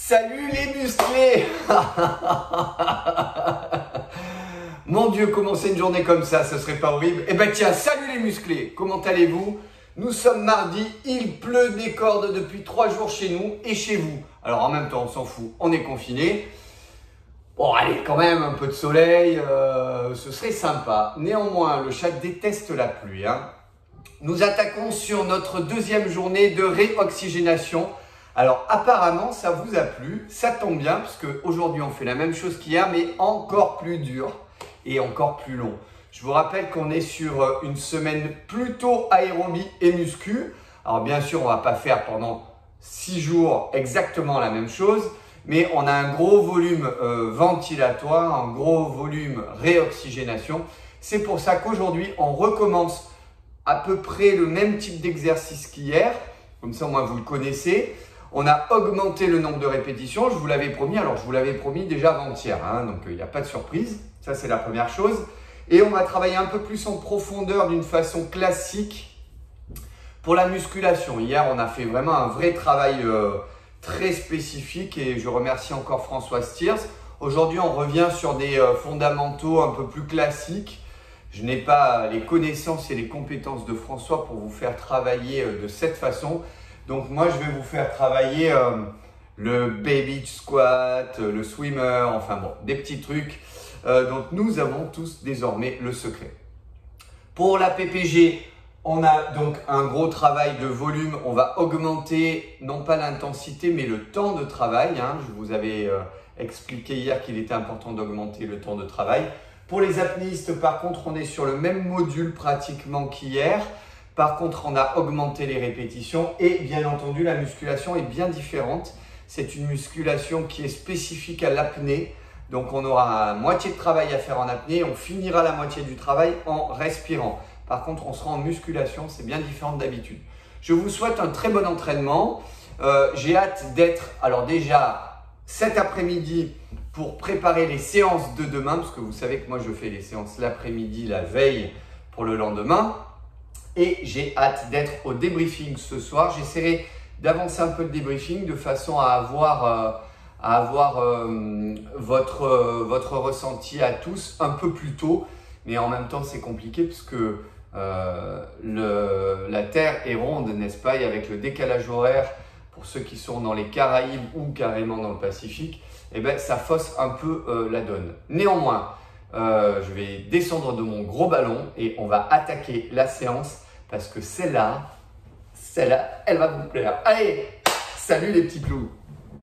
Salut les musclés. Mon Dieu, commencer une journée comme ça, ce serait pas horrible? Eh ben tiens, salut les musclés. Comment allez-vous? Nous sommes mardi, il pleut des cordes depuis 3 jours chez nous et chez vous. Alors en même temps, on s'en fout, on est confinés. Bon allez, quand même, un peu de soleil, ce serait sympa. Néanmoins, le chat déteste la pluie. Nous attaquons sur notre deuxième journée de réoxygénation. Alors apparemment, ça vous a plu, ça tombe bien, parce qu'aujourd'hui on fait la même chose qu'hier, mais encore plus dur et encore plus long. Je vous rappelle qu'on est sur une semaine plutôt aérobie et muscu. Alors bien sûr, on ne va pas faire pendant 6 jours exactement la même chose, mais on a un gros volume ventilatoire, un gros volume réoxygénation. C'est pour ça qu'aujourd'hui, on recommence à peu près le même type d'exercice qu'hier. Comme ça, au moins, vous le connaissez. On a augmenté le nombre de répétitions, je vous l'avais promis. Alors, je vous l'avais promis déjà avant-hier, donc il n'y a pas de surprise. Ça, c'est la première chose. Et on va travailler un peu plus en profondeur d'une façon classique pour la musculation. Hier, on a fait vraiment un vrai travail très spécifique et je remercie encore Françoise Thiers. Aujourd'hui, on revient sur des fondamentaux un peu plus classiques. Je n'ai pas les connaissances et les compétences de François pour vous faire travailler de cette façon. Donc moi, je vais vous faire travailler le baby squat, le swimmer, enfin bon, des petits trucs dont nous avons tous désormais le secret. Pour la PPG, on a donc un gros travail de volume. On va augmenter non pas l'intensité, mais le temps de travail. Je vous avais expliqué hier qu'il était important d'augmenter le temps de travail. Pour les apnéistes, par contre, on est sur le même module pratiquement qu'hier. Par contre, on a augmenté les répétitions et bien entendu, la musculation est bien différente. C'est une musculation qui est spécifique à l'apnée. Donc, on aura la moitié de travail à faire en apnée. On finira la moitié du travail en respirant. Par contre, on sera en musculation. C'est bien différent d'habitude. Je vous souhaite un très bon entraînement. J'ai hâte d'être, alors déjà, cet après-midi pour préparer les séances de demain. Parce que vous savez que moi, je fais les séances l'après-midi, la veille pour le lendemain. Et j'ai hâte d'être au débriefing ce soir. J'essaierai d'avancer un peu le débriefing de façon à avoir votre ressenti à tous un peu plus tôt. Mais en même temps, c'est compliqué puisque la Terre est ronde, n'est-ce pas? Et avec le décalage horaire, pour ceux qui sont dans les Caraïbes ou carrément dans le Pacifique, eh ben, ça fausse un peu la donne. Néanmoins, je vais descendre de mon gros ballon et on va attaquer la séance parce que celle-là, elle va vous plaire. Allez, salut les petits clous!